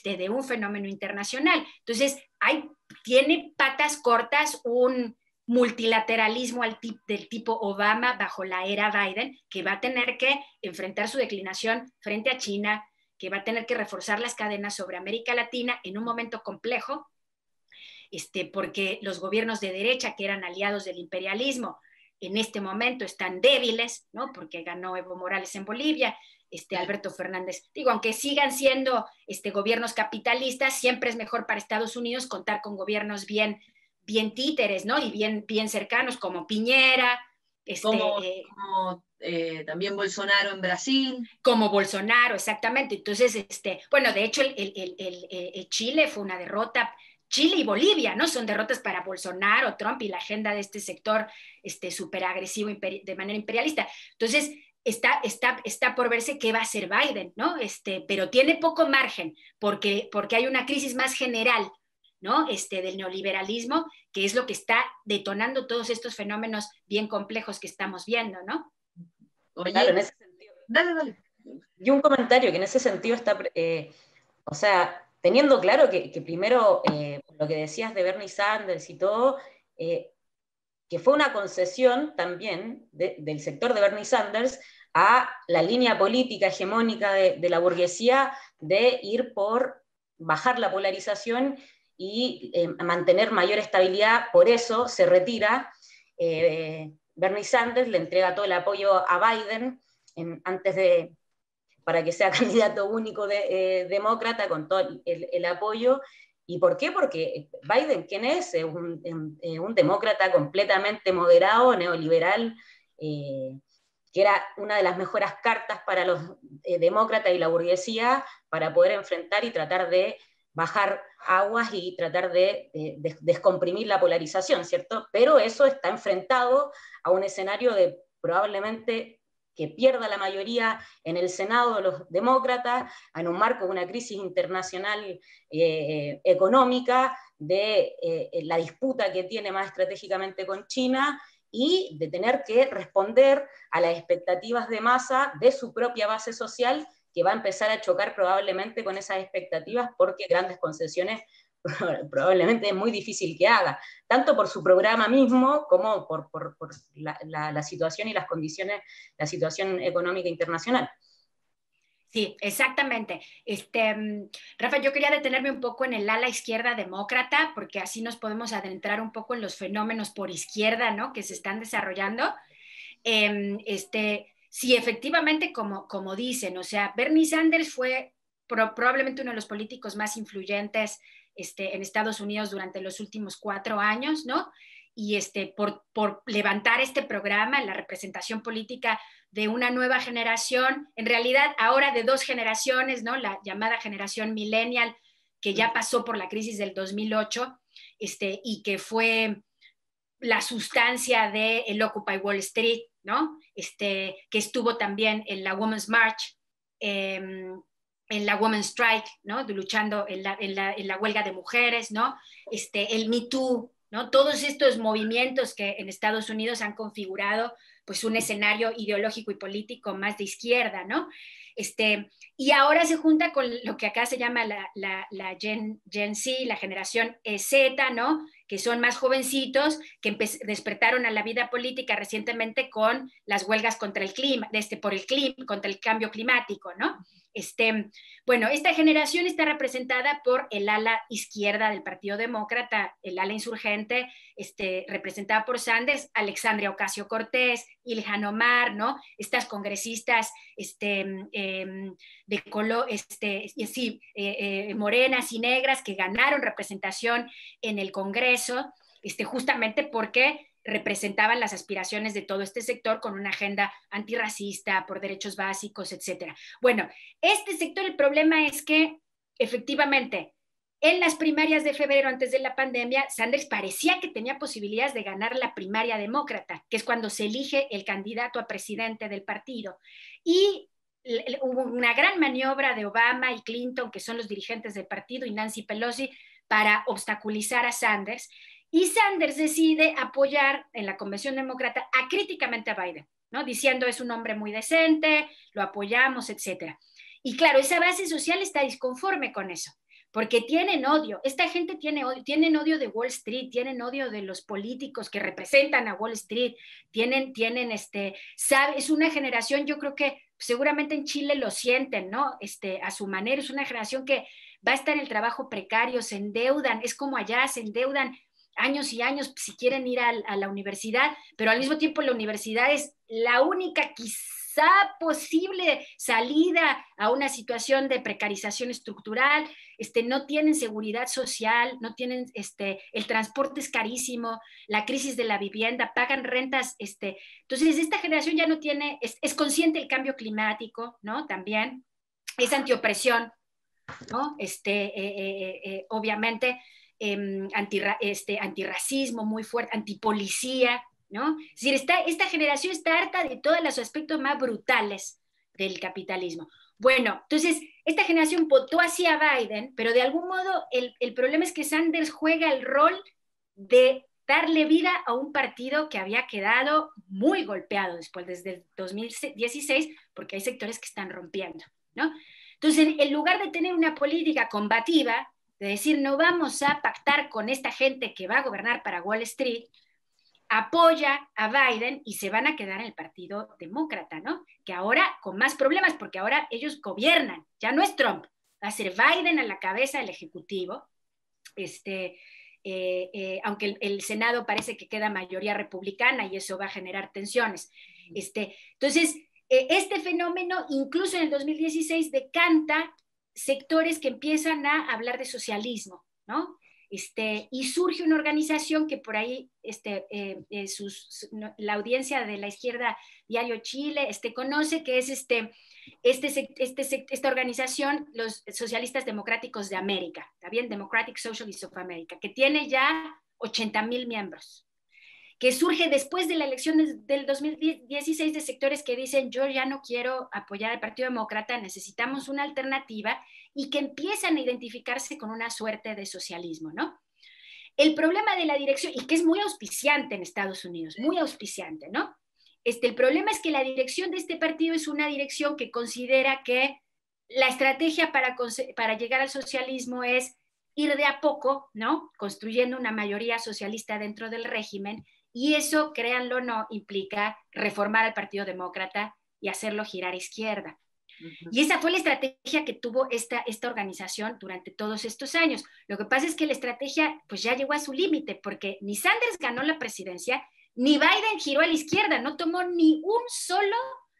de un fenómeno internacional. Entonces, tiene patas cortas un multilateralismo del tipo Obama bajo la era Biden, que va a tener que enfrentar su declinación frente a China, que va a tener que reforzar las cadenas sobre América Latina en un momento complejo, porque los gobiernos de derecha, que eran aliados del imperialismo, en este momento están débiles, ¿no? Porque ganó Evo Morales en Bolivia, Alberto Fernández. Digo, aunque sigan siendo gobiernos capitalistas, siempre es mejor para Estados Unidos contar con gobiernos bien títeres, ¿no? Y bien cercanos, como Piñera, como también Bolsonaro en Brasil. Como Bolsonaro, exactamente. Entonces, bueno, de hecho, Chile fue una derrota. Chile y Bolivia, ¿no? Son derrotas para Bolsonaro, Trump y la agenda de este sector súper agresivo de manera imperialista. Entonces, está por verse qué va a hacer Biden, ¿no? Pero tiene poco margen porque hay una crisis más general, ¿no? Del neoliberalismo, que es lo que está detonando todos estos fenómenos bien complejos que estamos viendo, ¿no? Oye, claro, en ese sentido. Dale. Y un comentario que en ese sentido está, o sea, teniendo claro que primero, lo que decías de Bernie Sanders y todo, que fue una concesión también del sector de Bernie Sanders a la línea política hegemónica de la burguesía de ir por bajar la polarización y mantener mayor estabilidad. Por eso se retira. Bernie Sanders le entrega todo el apoyo a Biden para que sea candidato único demócrata con todo el apoyo. ¿Y por qué? Porque Biden, ¿quién es? Un demócrata completamente moderado, neoliberal, que era una de las mejores cartas para los demócratas y la burguesía para poder enfrentar y tratar de bajar aguas y tratar de descomprimir la polarización, ¿cierto? Pero eso está enfrentado a un escenario de probablemente que pierda la mayoría en el Senado de los demócratas, en un marco de una crisis internacional económica, de la disputa que tiene más estratégicamente con China, y de tener que responder a las expectativas de masa de su propia base social, que va a empezar a chocar probablemente con esas expectativas, porque grandes concesiones probablemente es muy difícil que haga, tanto por su programa mismo como por la situación y las condiciones, la situación económica internacional. Sí, exactamente. Rafa, yo quería detenerme un poco en el ala izquierda demócrata, porque así nos podemos adentrar un poco en los fenómenos por izquierda, ¿no? Que se están desarrollando. Sí, efectivamente, como dicen, o sea, Bernie Sanders fue probablemente uno de los políticos más influyentes en Estados Unidos durante los últimos 4 años, ¿no? Y por levantar este programa, la representación política de una nueva generación, en realidad ahora de 2 generaciones, ¿no? La llamada generación millennial, que ya pasó por la crisis del 2008, y que fue la sustancia de el Occupy Wall Street, ¿no? Que estuvo también en la Women's March, en la Women's Strike, ¿no? Luchando en la huelga de mujeres, ¿no? El Me Too, ¿no? Todos estos movimientos que en Estados Unidos han configurado pues un escenario ideológico y político más de izquierda, ¿no? Y ahora se junta con lo que acá se llama la Gen Z, la generación Z, ¿no? Que son más jovencitos, que despertaron a la vida política recientemente con las huelgas contra el clima, contra el cambio climático, ¿no? Bueno, esta generación está representada por el ala izquierda del Partido Demócrata, el ala insurgente, representada por Sanders, Alexandria Ocasio-Cortez, Ilhan Omar, ¿no? Estas congresistas de color, morenas y negras que ganaron representación en el Congreso, justamente porque representaban las aspiraciones de todo este sector con una agenda antirracista, por derechos básicos, etcétera. Bueno, este sector, el problema es que efectivamente en las primarias de febrero, antes de la pandemia, Sanders parecía que tenía posibilidades de ganar la primaria demócrata, que es cuando se elige el candidato a presidente del partido. Y hubo una gran maniobra de Obama y Clinton, que son los dirigentes del partido, y Nancy Pelosi, para obstaculizar a Sanders. Y Sanders decide apoyar en la Convención Demócrata críticamente a Biden, ¿no? Diciendo es un hombre muy decente, lo apoyamos, etcétera. Y claro, esa base social está disconforme con eso, porque tienen odio. Esta gente tienen odio de Wall Street, tienen odio de los políticos que representan a Wall Street, es una generación, yo creo que seguramente en Chile lo sienten, ¿no? A su manera, es una generación que va a estar en el trabajo precario, se endeudan, es como allá, se endeudan años y años si quieren ir a la universidad, pero al mismo tiempo la universidad es la única quizá posible salida a una situación de precarización estructural, no tienen seguridad social, no tienen, el transporte es carísimo, la crisis de la vivienda, pagan rentas, entonces esta generación ya no tiene, es consciente del cambio climático, ¿no? También es antiopresión, ¿no? Obviamente, antirracismo muy fuerte, antipolicía, ¿no? Es decir, esta generación está harta de todos los aspectos más brutales del capitalismo. Bueno, entonces, esta generación votó hacia Biden, pero de algún modo el problema es que Sanders juega el rol de darle vida a un partido que había quedado muy golpeado después, desde el 2016, porque hay sectores que están rompiendo, ¿no? Entonces, en lugar de tener una política combativa, de decir, no vamos a pactar con esta gente que va a gobernar para Wall Street, apoya a Biden y se van a quedar en el Partido Demócrata, ¿no? Que ahora con más problemas, porque ahora ellos gobiernan, ya no es Trump, va a ser Biden a la cabeza del Ejecutivo, aunque el Senado parece que queda mayoría republicana y eso va a generar tensiones. Entonces, este fenómeno, incluso en el 2016, decanta sectores que empiezan a hablar de socialismo, ¿no? Y surge una organización que por ahí la audiencia de la izquierda Diario Chile conoce, que es esta organización, los Socialistas Democráticos de América, ¿está bien? Democratic Socialists of America, que tiene ya 80,000 miembros, que surge después de la elección del 2016 de sectores que dicen, yo ya no quiero apoyar al Partido Demócrata, necesitamos una alternativa, y que empiezan a identificarse con una suerte de socialismo, ¿no? El problema de la dirección, y que es muy auspiciante en Estados Unidos, muy auspiciante, ¿no? El problema es que la dirección de este partido es una dirección que considera que la estrategia para llegar al socialismo es ir de a poco, ¿no? Construyendo una mayoría socialista dentro del régimen, y eso, créanlo o no, implica reformar al Partido Demócrata y hacerlo girar a izquierda. Y esa fue la estrategia que tuvo esta organización durante todos estos años. Lo que pasa es que la estrategia pues ya llegó a su límite, porque ni Sanders ganó la presidencia, ni Biden giró a la izquierda, no tomó ni un solo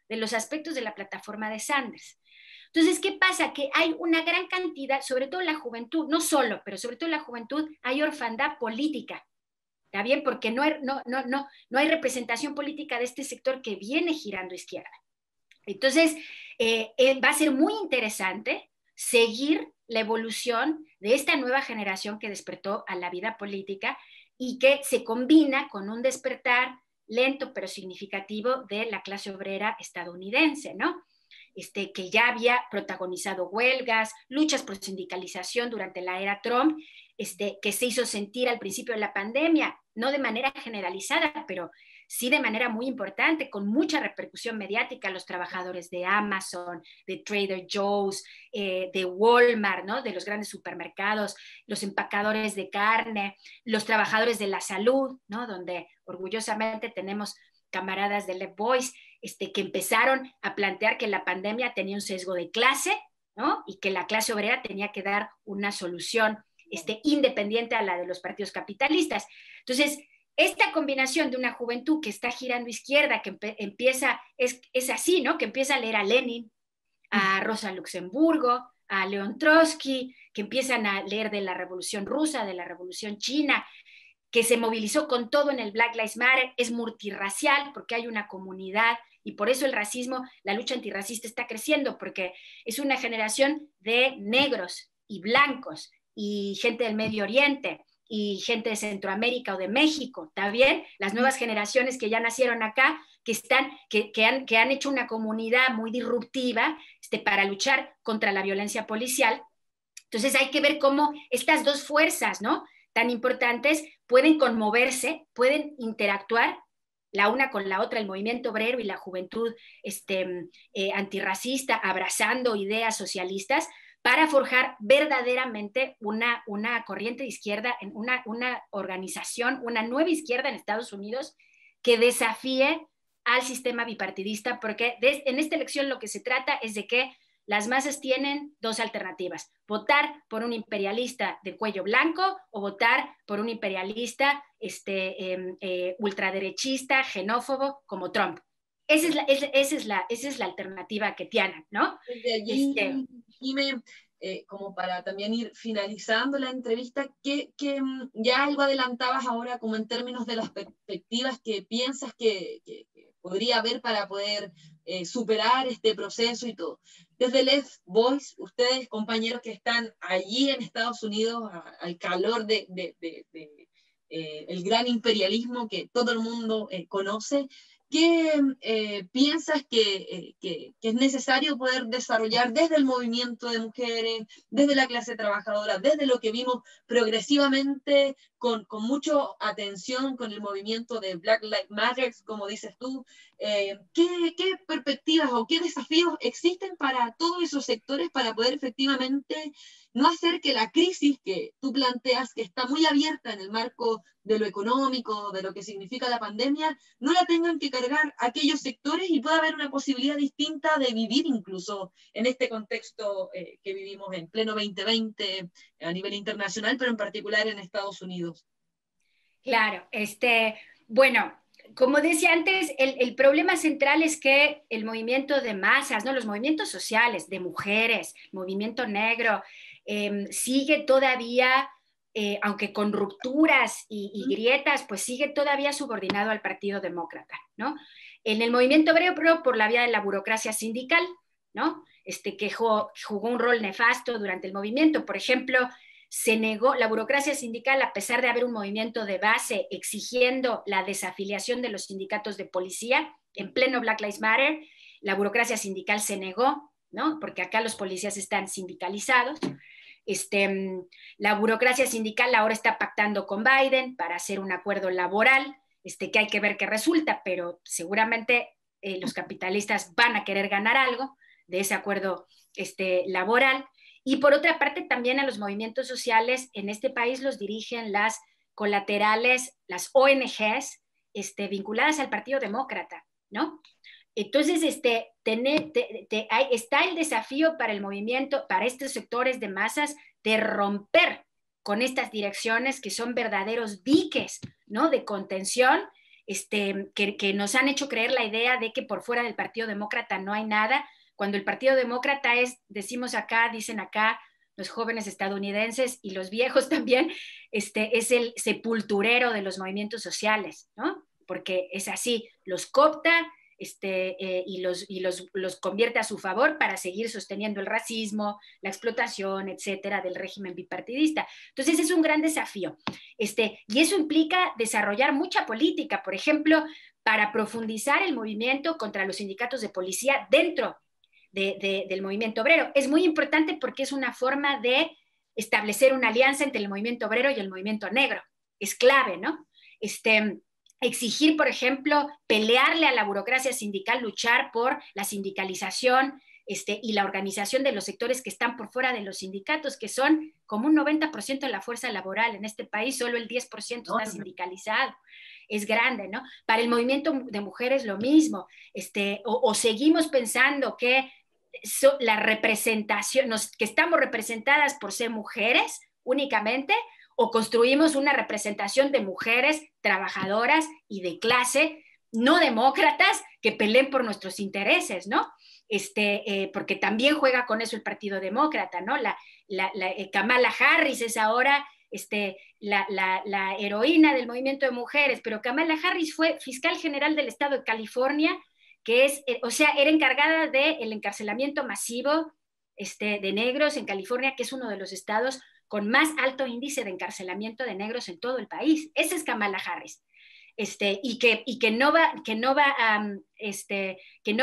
de los aspectos de la plataforma de Sanders. Entonces, ¿qué pasa? Que hay una gran cantidad, sobre todo la juventud, no solo, pero sobre todo la juventud, hay orfandad política. ¿Está bien? Porque no hay representación política de este sector que viene girando a izquierda. Entonces, va a ser muy interesante seguir la evolución de esta nueva generación que despertó a la vida política y que se combina con un despertar lento pero significativo de la clase obrera estadounidense, ¿no? Que ya había protagonizado huelgas, luchas por sindicalización durante la era Trump, que se hizo sentir al principio de la pandemia, no de manera generalizada, pero sí de manera muy importante, con mucha repercusión mediática, los trabajadores de Amazon, de Trader Joe's, de Walmart, ¿no? De los grandes supermercados, los empacadores de carne, los trabajadores de la salud, ¿no? Donde orgullosamente tenemos camaradas de Left Voice, que empezaron a plantear que la pandemia tenía un sesgo de clase, ¿no? Y que la clase obrera tenía que dar una solución independiente a la de los partidos capitalistas. Entonces, esta combinación de una juventud que está girando izquierda, que empieza, es así, ¿no? Que empieza a leer a Lenin, a Rosa Luxemburgo, a León Trotsky, que empiezan a leer de la Revolución Rusa, de la Revolución China, que se movilizó con todo en el Black Lives Matter, es multirracial porque hay una comunidad, y por eso el racismo, la lucha antirracista está creciendo, porque es una generación de negros y blancos y gente del Medio Oriente y gente de Centroamérica o de México, ¿está bien? Las nuevas generaciones que ya nacieron acá, que han hecho una comunidad muy disruptiva para luchar contra la violencia policial. Entonces hay que ver cómo estas dos fuerzas, ¿no?, tan importantes, pueden conmoverse, pueden interactuar la una con la otra, el movimiento obrero y la juventud antirracista, abrazando ideas socialistas, para forjar verdaderamente una corriente de izquierda, una organización, una nueva izquierda en Estados Unidos que desafíe al sistema bipartidista, porque en esta elección lo que se trata es de que las masas tienen dos alternativas: votar por un imperialista de cuello blanco o votar por un imperialista ultraderechista, xenófobo como Trump. Esa es la alternativa que tienen, ¿no? Desde allí, Jimé, como para también ir finalizando la entrevista, que ya algo adelantabas ahora como en términos de las perspectivas que piensas que podría haber para poder superar este proceso y todo. Desde Left Voice, ustedes, compañeros que están allí en Estados Unidos, al calor el gran imperialismo que todo el mundo conoce, ¿qué piensas que es necesario poder desarrollar desde el movimiento de mujeres, desde la clase trabajadora, desde lo que vimos progresivamente con mucha atención con el movimiento de Black Lives Matter, como dices tú? ¿Qué perspectivas o qué desafíos existen para todos esos sectores para poder efectivamente no hacer que la crisis que tú planteas, que está muy abierta en el marco de lo económico, de lo que significa la pandemia, no la tengan que cargar aquellos sectores y pueda haber una posibilidad distinta de vivir incluso en este contexto que vivimos en pleno 2020 a nivel internacional, pero en particular en Estados Unidos? Claro, bueno, como decía antes, el problema central es que el movimiento de masas, ¿no? Los movimientos sociales de mujeres, movimiento negro, sigue todavía, aunque con rupturas y grietas, pues sigue todavía subordinado al Partido Demócrata, ¿no? En el movimiento obrero, por la vía de la burocracia sindical, ¿no? Que jugó un rol nefasto durante el movimiento. Por ejemplo, se negó la burocracia sindical, a pesar de haber un movimiento de base exigiendo la desafiliación de los sindicatos de policía en pleno Black Lives Matter. La burocracia sindical se negó, ¿no? Porque acá los policías están sindicalizados. La burocracia sindical ahora está pactando con Biden para hacer un acuerdo laboral, que hay que ver qué resulta, pero seguramente los capitalistas van a querer ganar algo de ese acuerdo laboral. Y por otra parte, también a los movimientos sociales en este país los dirigen las colaterales, las ONGs vinculadas al Partido Demócrata, ¿no? Entonces, está el desafío para el movimiento, para estos sectores de masas, de romper con estas direcciones que son verdaderos diques, ¿no? De contención, que nos han hecho creer la idea de que por fuera del Partido Demócrata no hay nada, cuando el Partido Demócrata es, decimos acá, dicen acá los jóvenes estadounidenses y los viejos también, es el sepulturero de los movimientos sociales, ¿no? Porque es así, los coopta y los convierte a su favor para seguir sosteniendo el racismo, la explotación, etcétera, del régimen bipartidista. Entonces es un gran desafío. Y eso implica desarrollar mucha política, por ejemplo, para profundizar el movimiento contra los sindicatos de policía dentro del movimiento obrero. Es muy importante porque es una forma de establecer una alianza entre el movimiento obrero y el movimiento negro. Es clave, ¿no? Exigir, por ejemplo, pelearle a la burocracia sindical, luchar por la sindicalización y la organización de los sectores que están por fuera de los sindicatos, que son como un 90% de la fuerza laboral. En este país solo el 10% está sindicalizado. Es grande, ¿no? Para el movimiento de mujeres lo mismo. O seguimos pensando que la representación, que estamos representadas por ser mujeres únicamente, o construimos una representación de mujeres trabajadoras y de clase, no demócratas, que peleen por nuestros intereses, ¿no? Porque también juega con eso el Partido Demócrata, ¿no? Kamala Harris es ahora la heroína del movimiento de mujeres, pero Kamala Harris fue fiscal general del estado de California, que es, era encargada del encarcelamiento masivo de negros en California, que es uno de los estados con más alto índice de encarcelamiento de negros en todo el país. Esa es Kamala Harris. Y que no va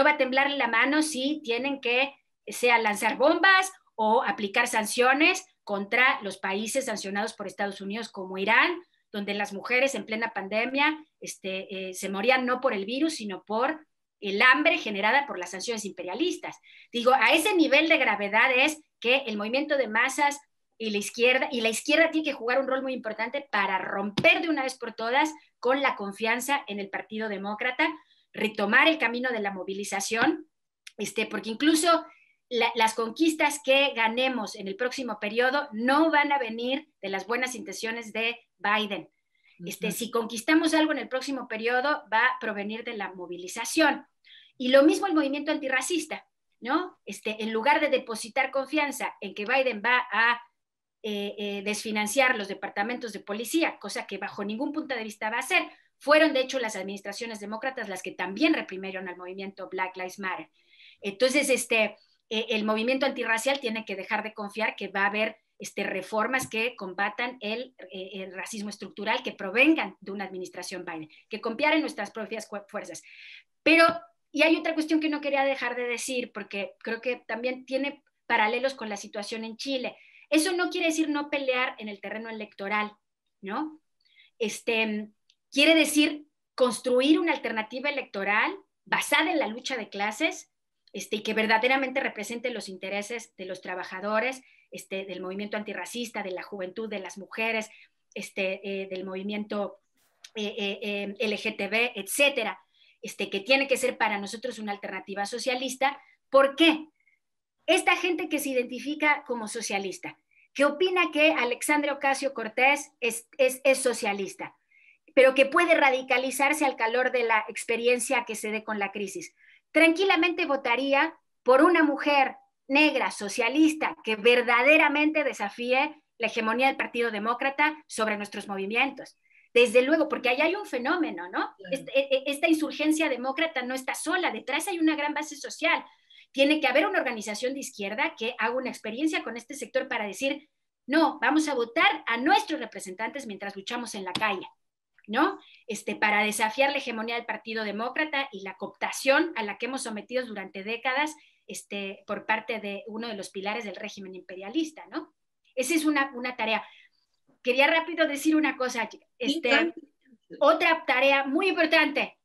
a temblarle la mano si tienen que sea lanzar bombas o aplicar sanciones contra los países sancionados por Estados Unidos como Irán, donde las mujeres en plena pandemia se morían no por el virus, sino por el hambre generada por las sanciones imperialistas. Digo, a ese nivel de gravedad es que el movimiento de masas y la izquierda tiene que jugar un rol muy importante para romper de una vez por todas con la confianza en el Partido Demócrata, retomar el camino de la movilización, porque incluso las conquistas que ganemos en el próximo periodo no van a venir de las buenas intenciones de Biden. Si conquistamos algo en el próximo periodo, va a provenir de la movilización. Y lo mismo el movimiento antirracista, ¿no? En lugar de depositar confianza en que Biden va a desfinanciar los departamentos de policía, cosa que bajo ningún punto de vista va a hacer, fueron de hecho las administraciones demócratas las que también reprimieron al movimiento Black Lives Matter. Entonces, el movimiento antirracial tiene que dejar de confiar que va a haber reformas que combatan el racismo estructural, que provengan de una administración Biden, que confiar en nuestras propias fuerzas. Pero, y hay otra cuestión que no quería dejar de decir, porque creo que también tiene paralelos con la situación en Chile. Eso no quiere decir no pelear en el terreno electoral, ¿no? Quiere decir construir una alternativa electoral basada en la lucha de clases, y que verdaderamente represente los intereses de los trabajadores, del movimiento antirracista, de la juventud, de las mujeres, del movimiento LGTB, etcétera, que tiene que ser para nosotros una alternativa socialista. ¿Por qué? Esta gente que se identifica como socialista, que opina que Alexandria Ocasio-Cortez es socialista, pero que puede radicalizarse al calor de la experiencia que se dé con la crisis, tranquilamente votaría por una mujer negra, socialista, que verdaderamente desafíe la hegemonía del Partido Demócrata sobre nuestros movimientos. Desde luego, porque ahí hay un fenómeno, ¿no? Claro. Esta insurgencia demócrata no está sola, detrás hay una gran base social. Tiene que haber una organización de izquierda que haga una experiencia con este sector para decir, no, vamos a votar a nuestros representantes mientras luchamos en la calle, ¿no? Para desafiar la hegemonía del Partido Demócrata y la cooptación a la que hemos sometido durante décadas por parte de uno de los pilares del régimen imperialista, ¿no? Esa es una tarea. Quería rápido decir una cosa, otra tarea muy importante.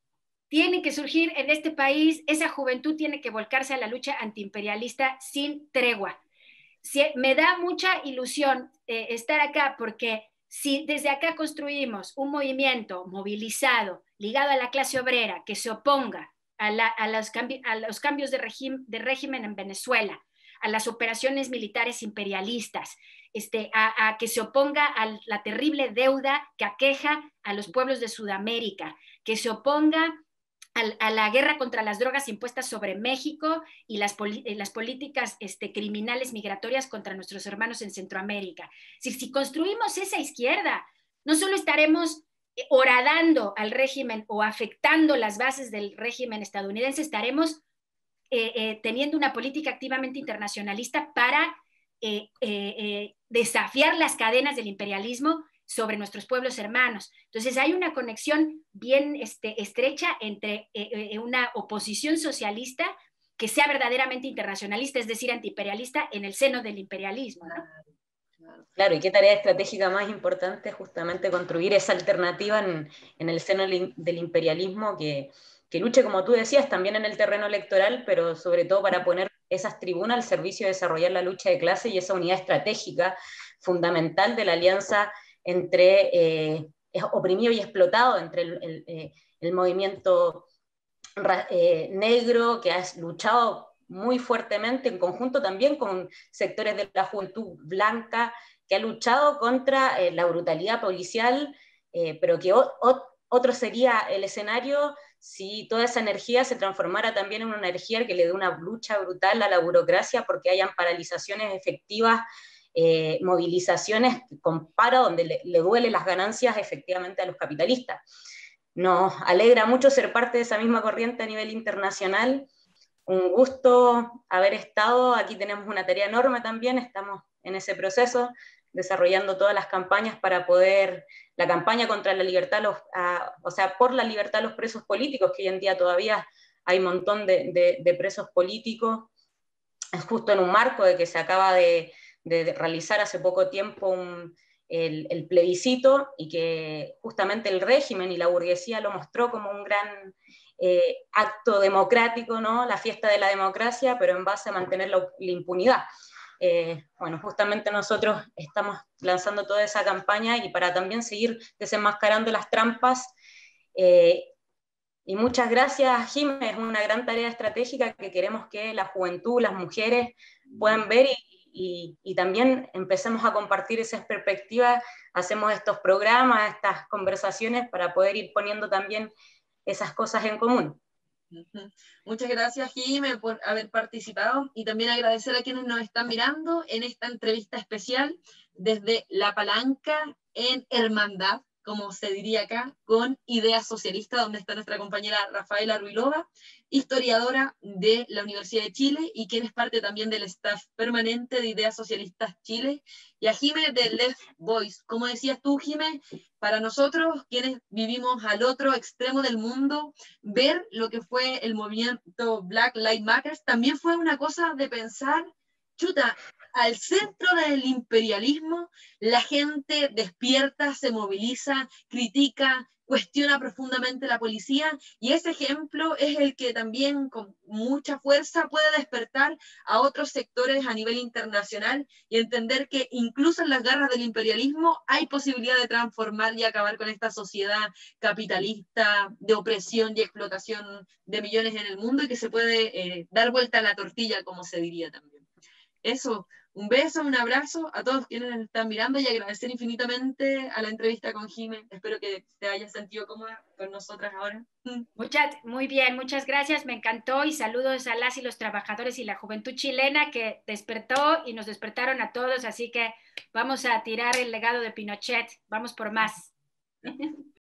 Tiene que surgir en este país, esa juventud tiene que volcarse a la lucha antiimperialista sin tregua. Me da mucha ilusión estar acá, porque si desde acá construimos un movimiento movilizado, ligado a la clase obrera, que se oponga a los cambios de régimen en Venezuela, a las operaciones militares imperialistas, a que se oponga a la terrible deuda que aqueja a los pueblos de Sudamérica, que se oponga a la guerra contra las drogas impuestas sobre México y las políticas criminales migratorias contra nuestros hermanos en Centroamérica. Si construimos esa izquierda, no solo estaremos horadando al régimen o afectando las bases del régimen estadounidense, estaremos teniendo una política activamente internacionalista para desafiar las cadenas del imperialismo sobre nuestros pueblos hermanos. Entonces hay una conexión bien estrecha entre una oposición socialista que sea verdaderamente internacionalista, es decir, antiimperialista en el seno del imperialismo, ¿no? Claro, y qué tarea estratégica más importante justamente construir esa alternativa en el seno del imperialismo que luche, como tú decías, también en el terreno electoral, pero sobre todo para poner esas tribunas al servicio de desarrollar la lucha de clase y esa unidad estratégica fundamental de la alianza entre oprimido y explotado, entre el movimiento negro que ha luchado muy fuertemente en conjunto también con sectores de la juventud blanca, que ha luchado contra la brutalidad policial, pero que otro sería el escenario si toda esa energía se transformara también en una energía que le dé una lucha brutal a la burocracia porque hayan paralizaciones efectivas, movilizaciones con paro donde le duele las ganancias efectivamente a los capitalistas. Nos alegra mucho ser parte de esa misma corriente a nivel internacional. Un gusto haber estado, aquí tenemos una tarea enorme también, estamos en ese proceso, desarrollando todas las campañas para poder, la campaña contra la libertad, o sea, por la libertad de los presos políticos, que hoy en día todavía hay un montón de presos políticos, es justo en un marco de que se acaba de realizar hace poco tiempo el plebiscito, y que justamente el régimen y la burguesía lo mostró como un gran acto democrático, ¿no? La fiesta de la democracia, pero en base a mantener la impunidad. Bueno, justamente nosotros estamos lanzando toda esa campaña y para también seguir desenmascarando las trampas. Y muchas gracias, Jim, es una gran tarea estratégica que queremos que la juventud, las mujeres puedan ver y también empecemos a compartir esas perspectivas, hacemos estos programas, estas conversaciones para poder ir poniendo también esas cosas en común. Muchas gracias, Jimé, por haber participado y también agradecer a quienes nos están mirando en esta entrevista especial desde La Palanca en Hermandad, como se diría acá, con Ideas Socialistas, donde está nuestra compañera Rafaela Ruilova, historiadora de la Universidad de Chile y quien es parte también del staff permanente de Ideas Socialistas Chile, y a Jimé de Left Voice. Como decías tú, Jimé, para nosotros, quienes vivimos al otro extremo del mundo, ver lo que fue el movimiento Black Lives Matter también fue una cosa de pensar, chuta, al centro del imperialismo, la gente despierta, se moviliza, critica, cuestiona profundamente la policía, y ese ejemplo es el que también con mucha fuerza puede despertar a otros sectores a nivel internacional y entender que incluso en las garras del imperialismo hay posibilidad de transformar y acabar con esta sociedad capitalista de opresión y explotación de millones en el mundo, y que se puede dar vuelta a la tortilla, como se diría también. Eso, un beso, un abrazo a todos quienes nos están mirando y agradecer infinitamente a la entrevista con Jimé. Espero que te hayas sentido cómoda con nosotras ahora. Muy bien, muchas gracias, me encantó y saludos a las y los trabajadores y la juventud chilena que despertó y nos despertaron a todos, así que vamos a tirar el legado de Pinochet, vamos por más.